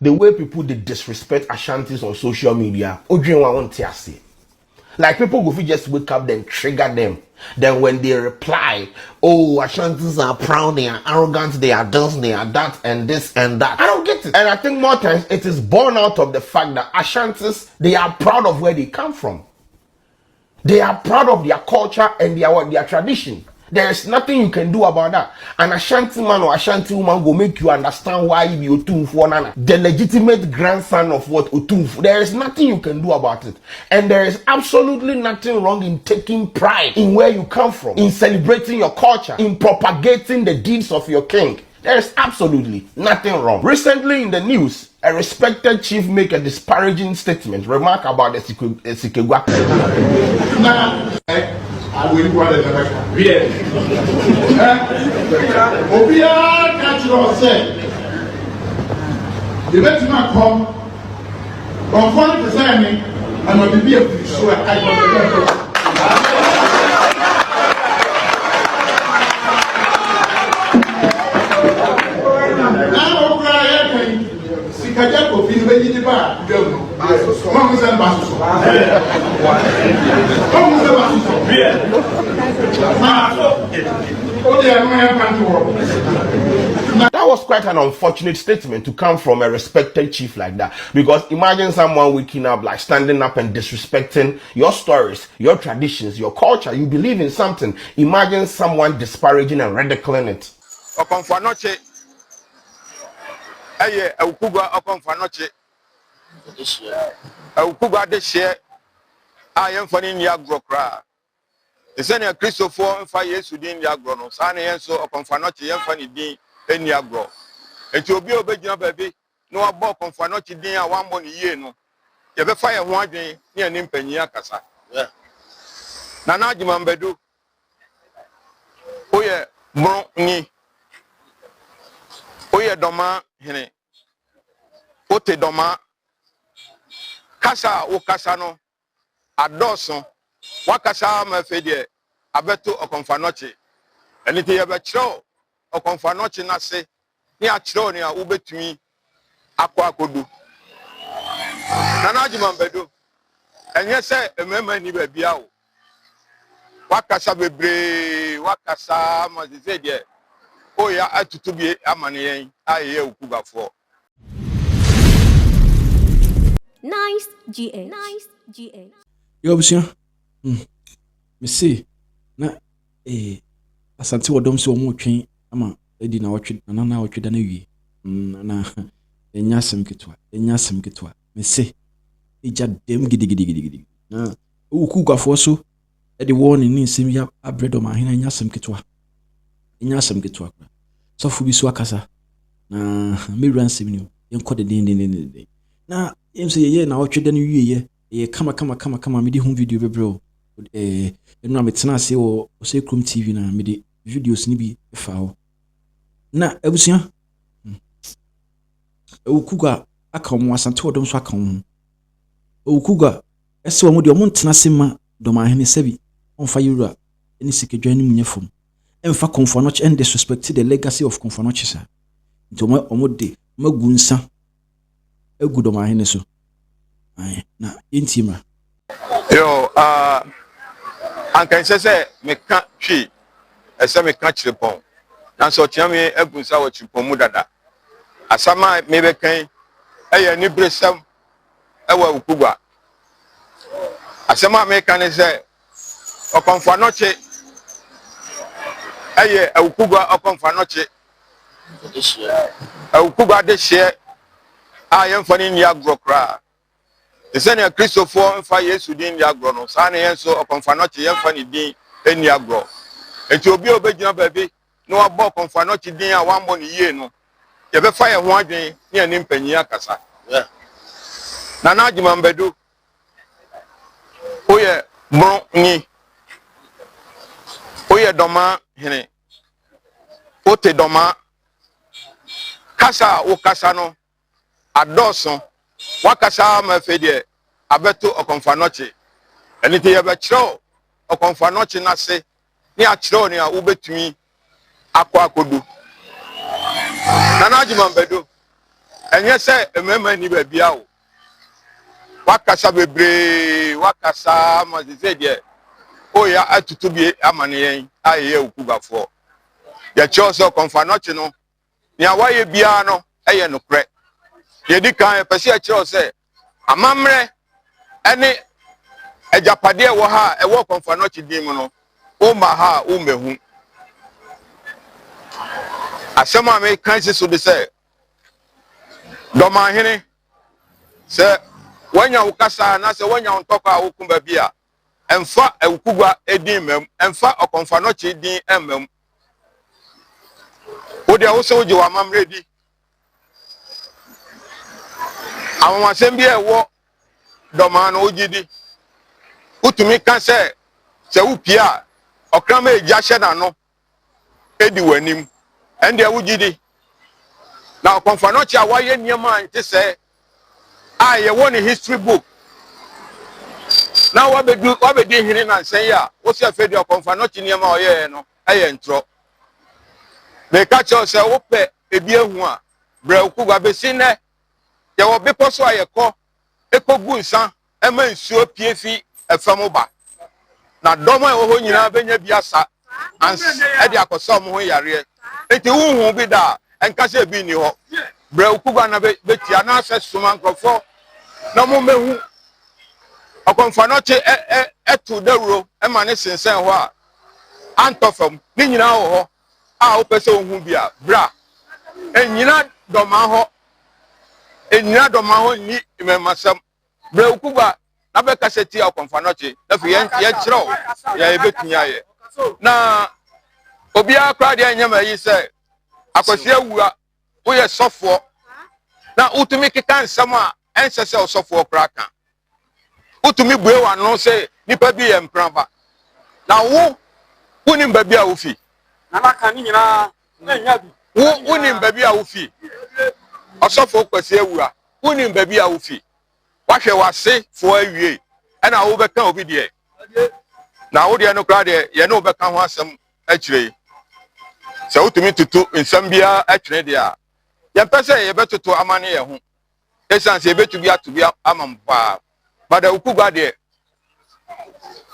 The way people they disrespect Ashantis on social media, like people go just wake up then trigger them. Then when they reply, oh, Ashantis are proud, they are arrogant, they are this, they are that, and this and that. I don't get it. And I think more times it is born out of the fact that Ashantis, they are proud of where they come from. They are proud of their culture and their tradition. There is nothing you can do about that. An Ashanti man or Ashanti woman will make you understand why you be Otumfuo Nana. The legitimate grandson of what Otumfuo. There is nothing you can do about it. And there is absolutely nothing wrong in taking pride in where you come from, in celebrating your culture, in propagating the deeds of your king. There is absolutely nothing wrong. Recently in the news, a respected chief made a disparaging statement, remark about the Sikegwa. I will go to the yes. Obia natural said, the best man come on 40% and will be a so I Sikajako bin beji ba dem mo se basu That was quite an unfortunate statement to come from a respected chief like that. Because imagine someone waking up, like standing up and disrespecting your stories, your traditions, your culture. You believe in something. Imagine someone disparaging and ridiculing it. Aye, Ukugwa upon Fanoche. Ukugwa de share. I am funny in Yagrokra. The senior Christopher and 5 years within Yagrono. Sani and so upon Fanoche and funny D in Yagro. It will be obedient, baby. No about on Fanoche D 1 money year. No, you have a fire 1 day near Nimpeniakasa. Nana Jimambedu. Oh, yeah, Bron. Oye doma hene ote doma kasa o kasa no adoso wakasa ma fedie abeto okonfanoche enite ye be kiro okonfanoche na se ni a kiro ni a ubetumi akodu nana ajima mbedo enye se emema ni bia o wakasa bebre wakasa ma se die oh yeah, I to be a money. I hear Ukuba for Nice GA. Yo, monsieur. Me see. Na asante wodom so mo twen ama edi na wotwe na wotwe da na wie. Na enyasem ketwa. Me see. Eja dem gidi. Na Ukuba for so edi warning ni nsem ya abredo ma hena enyasem ketwa. So fu bi so akasa na me ransem ni yenko de den na yem se ye na wotwe da no wie ye kama me di home video bebre enu ametena ase o se Chrome TV na me di videos ni bi fa ho na abusia Ukuga aka mo asante wodom so aka ho Ukuga ese wo mo de o mo ntena se ma do ma hene sabi onfa yura eni sikedwa ni munyefom emfa Komfanoche and disrespect the legacy of Komfanoche sir. Nti omode magunsa egudo ma hene so. Ai na intima. Yo ankan se me ka twi ese me ka chirepon. Na so tia me agunsa wo chirepon mu dada. Asama me be kan eye ni bresam ewa Ukugwa. Asama me kan se Komfanoche aye Ukugwa Komfanoche Ukugwa de share I am funny in Yagrokra. The senior Christopher and 5 years within Yagrono. Sani and so Komfanoche and funny D in Yagro. It will be obedient, baby. No about Komfanoche D 1 money year. No, you have a fire 1 day near Nimpeniakasa. Nana Jimambedu. Oh, yeah, Bron. Oye doma hene ote doma kasa o kasa no adoso wakasa ma fedie abeto okonfanoche enite ye be kiro okonfanoche na se ni a kiro ni a ubetumi akodu nana ajima mbedo enye se emema ni ba bia o wakasa bebre wakasa mazeze de o ya atutu bi amane yen aye okugafo ya chose konfanoche no ni awaye bia no eye nokre ye di kan pese ya kire se amamre ene ejapade wo ha e wo konfanoche din mu no o ma ha o mehu asema me kan se so de se do ma hene se wanya ukasa na se wanya ontoko a wokumba bia emfa ewukugwa edin mem emfa okonfanoche din emem wo de wo se wo je wa mamre di awon asem bia ewo do ma no ogidi utumi kan se wupia okrama eja hye na no edi wanim ende wugidi na okonfanoche a waye niam ante se ye won history book na wabedi hiri na nsen ya wo se afedi okonfanoche niam a oye no aye ntro me ka cho se wo pe ebi ehu a bra okugwa besi ne ye wo bepo so ayeko ekogu nsan ema nsuo piefi efam ba na doma wo ho nyina benya biasa ans e dia akoso mo ho yare enti wo bi da enka se bi ni ho bra okugwa na betia na ase suma nkrofo na mo mehu okonfanoche etu dawro ema ne sensen ho a antofam ni nyina ho a wo pese ohun bia bra enyina doma ho ni memasam bra okugwa na be kaseti okonfanoche na fi ye kiro ya ebetunya ye na obi akra de anyama yi se akwasi awua wo ye sofo na utumi keka nsam a ensese osofo kraka utumi bue wa no se nipa bi ye mpraba na wo unim ba bi a wo fi na maka ni nyina na nya bi wo unim ba bi a wo fi osofo kwasi awua unim ba bi a wo fi wahwe wase fo awie ana wo beka obi de na wo de no kra de ye no beka ho asem akire se utumi tutu nsam bia atwene de a ye pese ye betutu amane ye ho esan se betu bia to bia amampa bada ukugwa de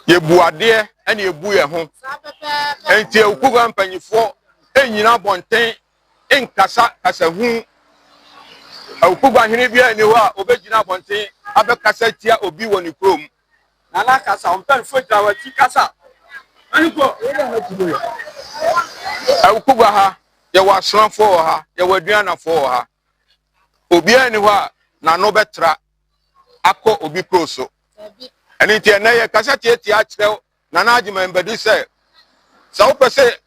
ye buade ana ye bu ye ho enti ukugwa mpanyifo enyina bonten enkasa kasa hu ukugwa hene bia ni ho a obegina bonten abekasa tia obi woni krom na kasa onpen fo drawati kasa aniko ukugwa ha ye wasranfo ha ye waduanafo ha obi ani ho a na no betra akọ obi kroso eni tie na ye kasa tie akire na agima mbedi se sa wo pese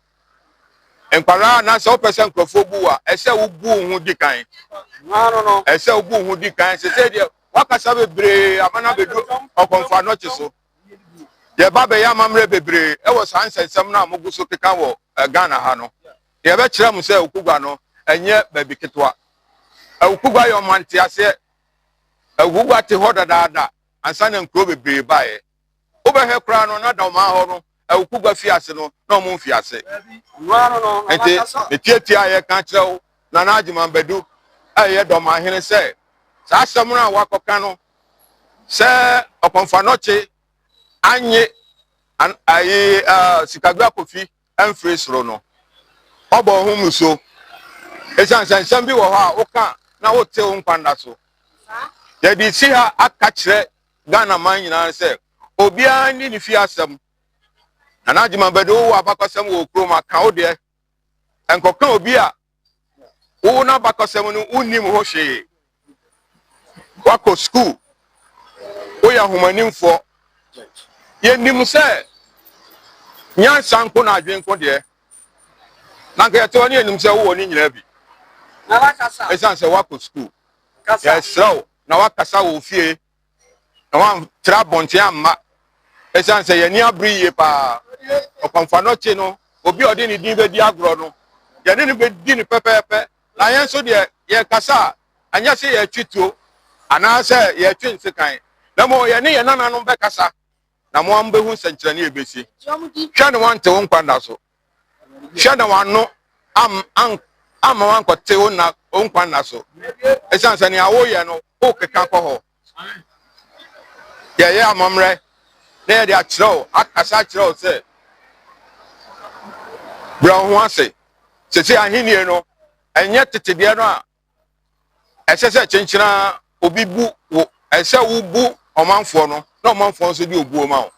enkwara na sa wo pese nkrofo bu a ese wo bu hu dikan no ese wo bu hu dikan se de wakasa bebre amana bedu okonfanoche so ye ba be ya mamre bebre e wo sansensem na amoguso keka wo Ghana ha no ye be kire mu se okugwa no enye baby ketwa okugwa yo mante ase okugwa te ho dada ansa na nkro bebre bae obehe kra no na da ma ho no okugwa fi ase no na mo fi ase no ente etiatia ye ka kire wo na agima bedu aye do ma hene se sa asamuna wakoka no se okonfanoche anye ayi sikagwa kofi enfresro no obo hu muso esansan bi wo ho a woka na wote wo nkwanda so ya di si ha aka kire Ghana man nyina se obia ni ni fi asem na agima bedo wo abakosem wo kroma ka wo de enkoka obi a wo na abakosem no unim ho hwe wako school oya humanimfo ye nim se nyansa nko na adwenko de na nka yeto ni nim se wo ni nyina bi na kasa esan se wako school kasa yes raw na wakasa wo fie na wan tra bonte amma esan se ye ni abri ye pa okonfanoche no obi odi ni din be di agro no ye ni be di ni pepepe na yen so de ye kasa anya se ye twituo ana se ye twinse kan na mo ye ne ye nananom be kasa na mo ambe hu senkyerane ebesi hwa ne wante won kwanda so hwa ne wano am wan kote won na onkwan na so esanse ne awo ye no o keka kɔ ho ye amamre na ye de akyerɛw akasa akyerɛw sɛ bra ho ase sese ahenie no enye tetede no a ɛsɛ kyenkyena obi bu wo ɛsɛ wo bu ɔmanfo no na ɔmanfo nso di obuo ma wo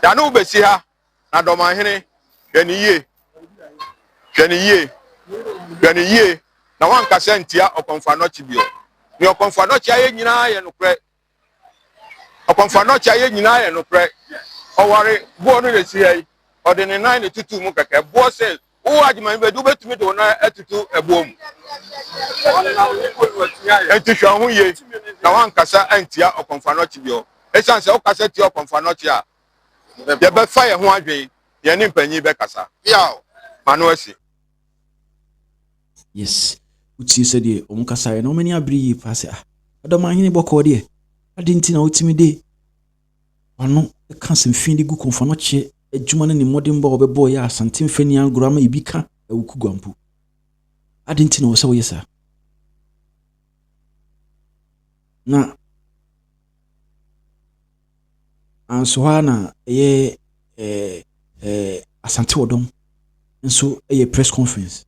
ya no besi ha na dɔmanhene hwɛ ne yie na wankasa ntia ɔkɔmfa nɔkye bio ne ɔkɔmfa nɔkye ayɛ nyinaa yɛ nokorɛ ɔkɔmfa nɔkye ayɛ nyinaa yɛ nokorɛ ɔware boɔ no lesi ha yi ɔde ne nan ne tutu mu kɛkɛ boɔ sɛ wo adwuma bi do betumi de na atutu ɛboɔ mu enti hwɛ ho yie na wankasa antia ɔkɔmfa nɔkye bio esan sɛ ɔkasa tia ɔkɔmfa nɔkye a yɛbɛfa yɛ ho adwen yɛ ne mpanyin bɛkasa yaw mano asi yes uti said ye omukasa no many abri pass adomahini bɔkɔ de ade nti na otimi de ɔno ka sem fin de gu konfa no kye adwuma ne modern bɔ obɛbɔ yɛ asante mfani agorama ibi ka awuku gwampo ade nti na wo sɛ wo yesa na anso ha na ye asante wodom nso ye press conference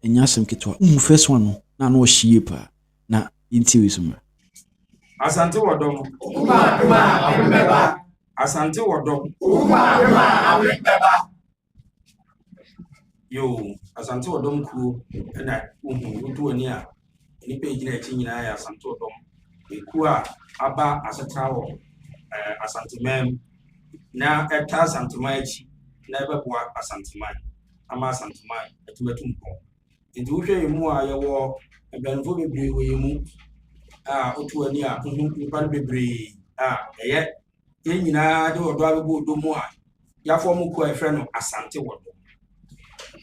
enya asem ketwa first one no na no hie pa na inti wisuma asante wodom asante wodom yo asante wodom ku na utu ani a ni pe gina echi nyina ya asante wodom eku a aba asetawo asante mem na eta asante machi na ebeboa asante man ama asante man etumetum ko nti wo hwe mu a yewo ebenfo bebre wo yemu a otu ani a nipa bebre a eye ye nyina de odo abebo odo mu a ya fo mu ko efre no asante wodo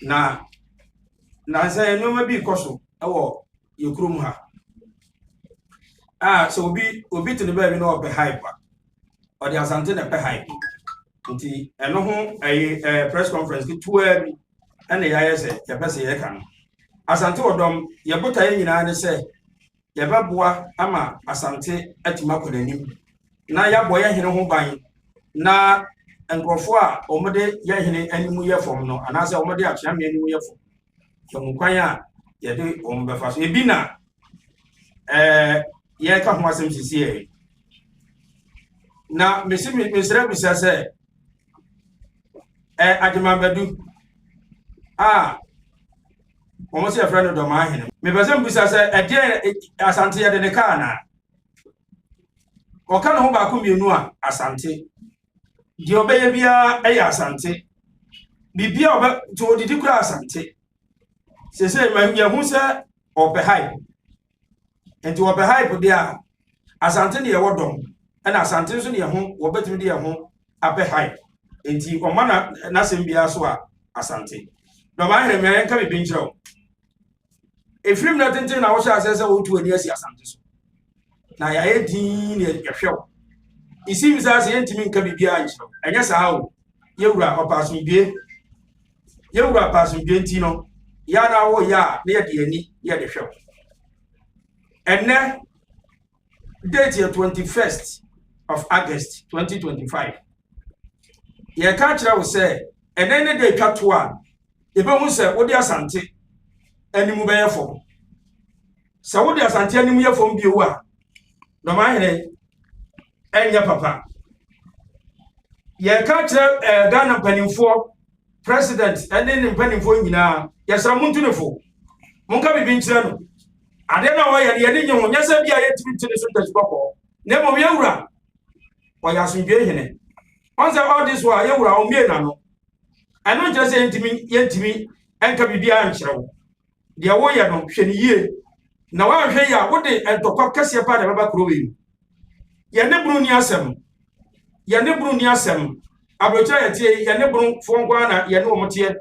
na say no ma bi koso ewo ye krom ha so obi tene ba bi no obe hype o de asante na pe hype nti eno ho press conference ki tuwa bi ana ya yese ya pese ye kan asante wodom ye bota ye nyina ne se ye beboa ama asante atima kodanim na ya boye hene ho ban na nkrofo a omode ye hene animu ye fom no anase omode akyame animu ye fom ye nkwan a ye de ombefa so ebi na ye ka ho asem sisi e na mesira bisa se adimabadu omo se afra no do ma hene me pese mbisa se asante ye de ne ka na o ka no ho ba ko mienu a asante di obeye bia asante bibia oba to didi kura asante se ma ye hu se obe hype enti obe hype dia asante ne ye wodom na asante so ne ye hu obetimi de ye hu abe hype enti o ma na sembia so a asante no ma hene me nka bi nkyerɛw efrim na tenten na wo sha asese wo tu ani asi asante so na ya edin ne yehwew isi bisa se yentimi nka bibia nkyerɛw enya saa o yewura opasonbie nti no ya na wo ya na ye de ani ye de hwew enne date 21st of August 2025 ye ka kyerɛ wo se enne ne de twato a ebe hu se wo de asante animu be yefo sa wo de asante animu yefo bio a no ma hene enya papa ye ka kyerɛ Ghana panimfo president ene ne panimfo nyina ye sa muntunefo monka bibi nkyerɛ no ade na wo ye de nyeho nyasa bia ye timi tini so tasbako ne mo yewura wo ya sunbie hene on say all this wa yewura o mie na no eno nkyerɛ sɛ yentimi enka bibia nkyerɛw de wo ye no hwɛ ne yie na wa hwɛ ya wo de entokwa kase pa da baba kuro we ye ne buru ni asem abrocha ye tie ye ne buru fo ngwa na ye ne omotie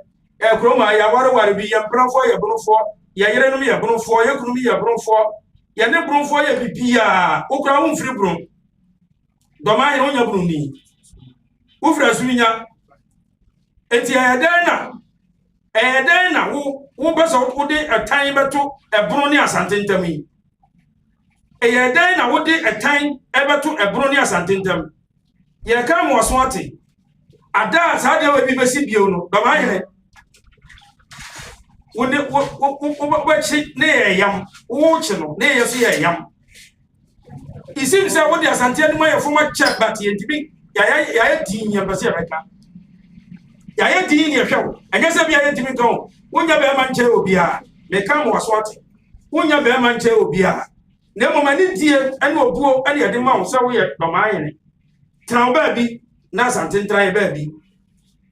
kuro ma ya ware bi ye brafo ye brufo ye yere no ye brufo ye kunu ye brufo ye ne brufo ye bibia okura wo mfiri buru do ma ye no nya buru ni wo fira sunya enti ya dana then na wo besa wo de etan beto ebro ne asante ntam yi then na wo de etan ebeto ebro ne asante ntam ye ka mo so ate ada sa de we bi besi bio no ba ma yene wo chi ne yam wo chi no ne yeso ye yam isim say wo de asante ani ma ye former check but ye tibi ya din ye bese beka ya din ye hwew anya se bia ye tibi kan wonya be ma nche obi a me ka mo so ate wonya be ma nche obi a na mo mani die ani obuo ani ye de ma wo se wo ye ba ma yene tran ba bi na asante ntran ba bi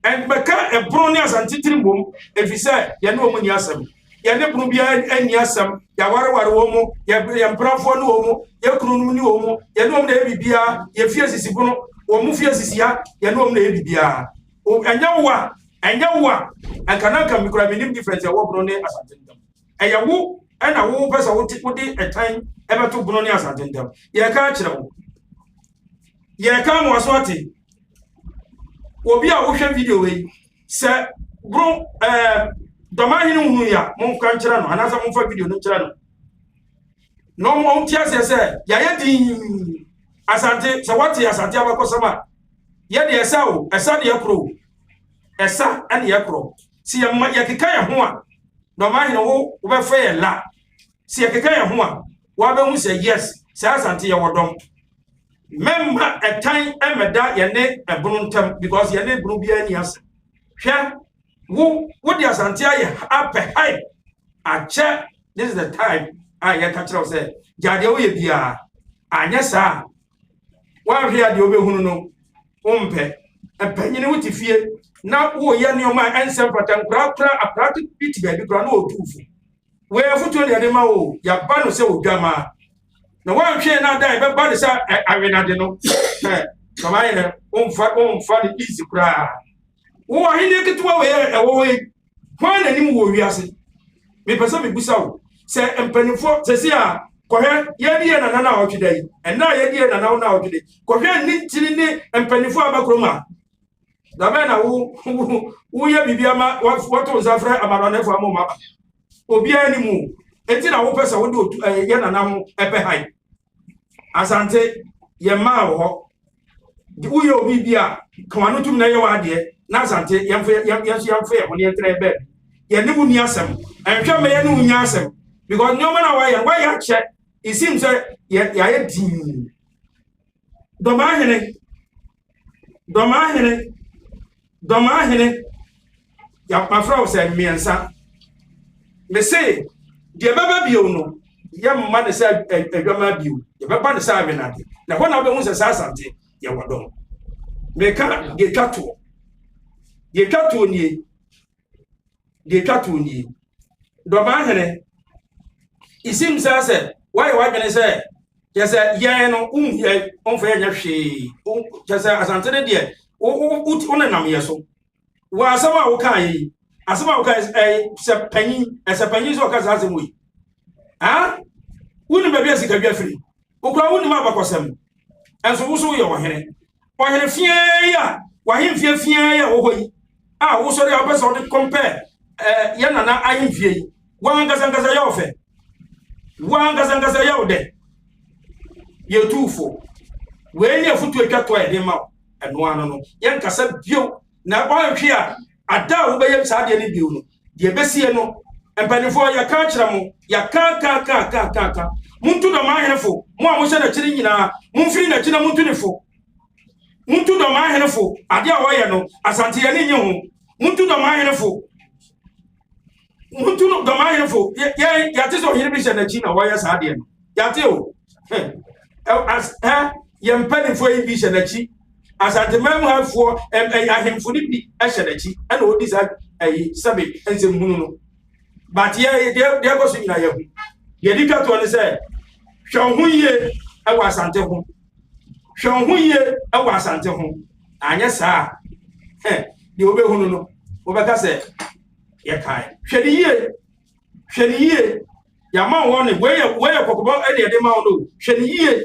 and beka ebro ne asante tirimom efise ye ne omu ni asem ye ne bru bia ani asem ya ware wo mu ye mprafo ne wo mu ye kunu ni wo mu ye ne omu na bibia ye fie sisi bunu wo mu fie sisi ya ye ne omu na bibia o anya wa ankanaka mikura minim difference ya wo bro ne asante ndam eya wo na wo pesa wo de etan ebeto bro ne asante ndam ye ka kire wo ye ka mo aso ate obi a wo hwe video we se bro doma hinu hu ya mo kan kire no anasa mo fa video no kire no mo ntia se ya ye din asante se wate asante abakosama ye de esa o esa de yakro esa ane yakro si ya keka ya ho a doma hinu wo be fa ye la si ya keka ya ho a wa be hu se yes se asante ye wodom memma etan emeda ye ne ebunu ntam because ye ne ebunu bia ni ase hwe wo di asante aye ape hype ache this is the time I catch us say jade wo ye bia anya sa wa hwe ade obehunu no umpe empanyini wuti fie na wo ye ne oma ensem patan kura apratu bit ba bi kura no otufu we afutu ne de ma wo ya ba no se odwama na wa hwe na dai be ba de sa awena de no kama yene umfa ni easy kura wo ahine ketwa we ewo we kwa na nim wo wiase me pesa me busa wo se empanifo se se a kohwe ye die na na otwedai na ye die na na otwedai kohwe ni tiri ni empanifo abakroma da be na wo ye bibia ma wato zafra amalonefo amoma obi ani mu enti na wo pesa wo de ye na na ho epe hai asante ye ma wo wo ye obi bia kwanu tum na ye wa de na asante yemfe ye ho ne entre be ye ne bu ni asem enhwe me ye ne unya asem because nyoma na wa ya che it seems ya din doma hene ya pafra se miensa me say de baba bio no ya mma ne say adwama bio ye baba ne say awenade na ho na be hu se sa asante ye wodom me ka de twato ni doma hene isim say why gonna say yes ye no ye onfa ye nya hwe just asante de de una nam yeso wa asama wo kan yi asama wo kan se panyin so ka za ze moyi ha woni ba bia sika bia firi okura woni ma bakosam enso wo so ye wo hene fie ya wa hin fie ya wo hoyi wo so re obesa wo compare ye nana ayin fie yi wa ngasa ya ofe wa ngasa ya ode ye tufo we ni afutu atwa to e de ma eno ano no ye nkasa bio na ba hwe a ada wo be ye sa de ne bio no de besie no empanifo ya ka kira mo ya ka muntu do ma henefo mo a mo hye na kire nyina mo mfiri na kire muntu nefo muntu do ma henefo ade a wo ye no asante ye ne nye ho muntu do ma henefo ya te so hire bi hye na kire na wo ye sa de no ya te o ye mpanifo yi bi hye na kire asante memu hafo ahemfo ni bi ehye na kire na odi za sabe ense munu no but ye de go so nyina ye hu ye di twato ne se hwe ye ewa asante ho hwe ye ewa asante ho anya saa de obehunu no obeka se ye kai hwe ni ye ya ma wo ne we ye kokobo e de ma wo no hwe ni ye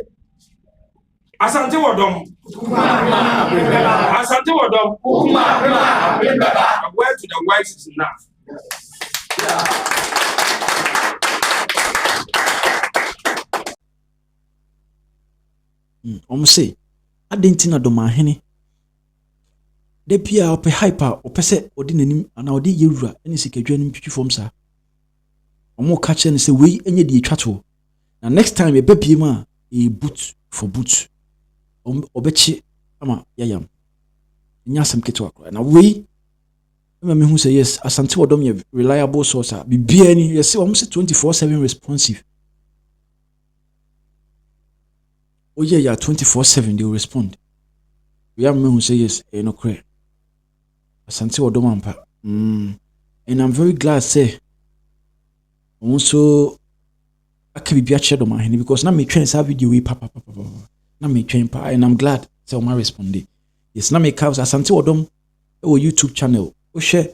asante wodom asante wodom where to the white is enough Say, I didn't know the mahene. De pia ope hyper ope se odi nanim ana odi yewura ene sikadwa nim twitwi fom sa omo ka che ne se wei enye de etwa to na next time e bepie ma e boot for boot obechi ama yayam nya sam keto akwa na wei me hu say yes Asante Wodom ye reliable source a bibia ni yes omo se 24/7 responsive oye ya 24/7 they will respond we am me hu say yes no cry Asante Wodom ampa and I'm very glad say also I can be a my hand because now me train sa video we papa now me train pa and I'm glad say o ma respond yes now me cows Asante Wodom o YouTube channel o share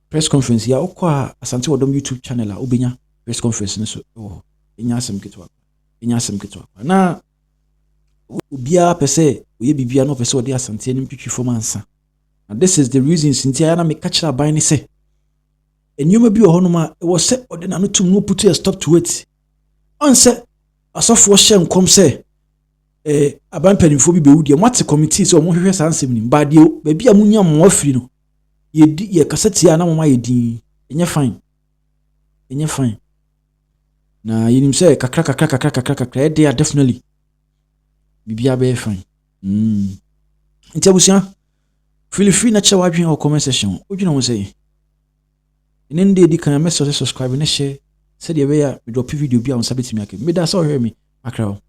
press conference ya o kwa Asante Wodom YouTube channel a obenya press conference so oh enya asem keto na obia pese oye bibia no pese odi Asante nim twitwi fom ansa. And this is the reason since I am a catcher by any say. And you may be a honoma was set or then I to move put a stop to it. Answer a soft wash and come say a bumper for be and what's a committee so more answering but you maybe a munya more free. Ye cassette and my din and you're fine. And you're fine. Now you say crack they are definitely be a very fine. Intabusia. Feel free na check watching our comment section. What you know say? In any day, you can subscribe and share. Said you we drop video be on Sabiti Miyake. Me that's all hear me. Akrao.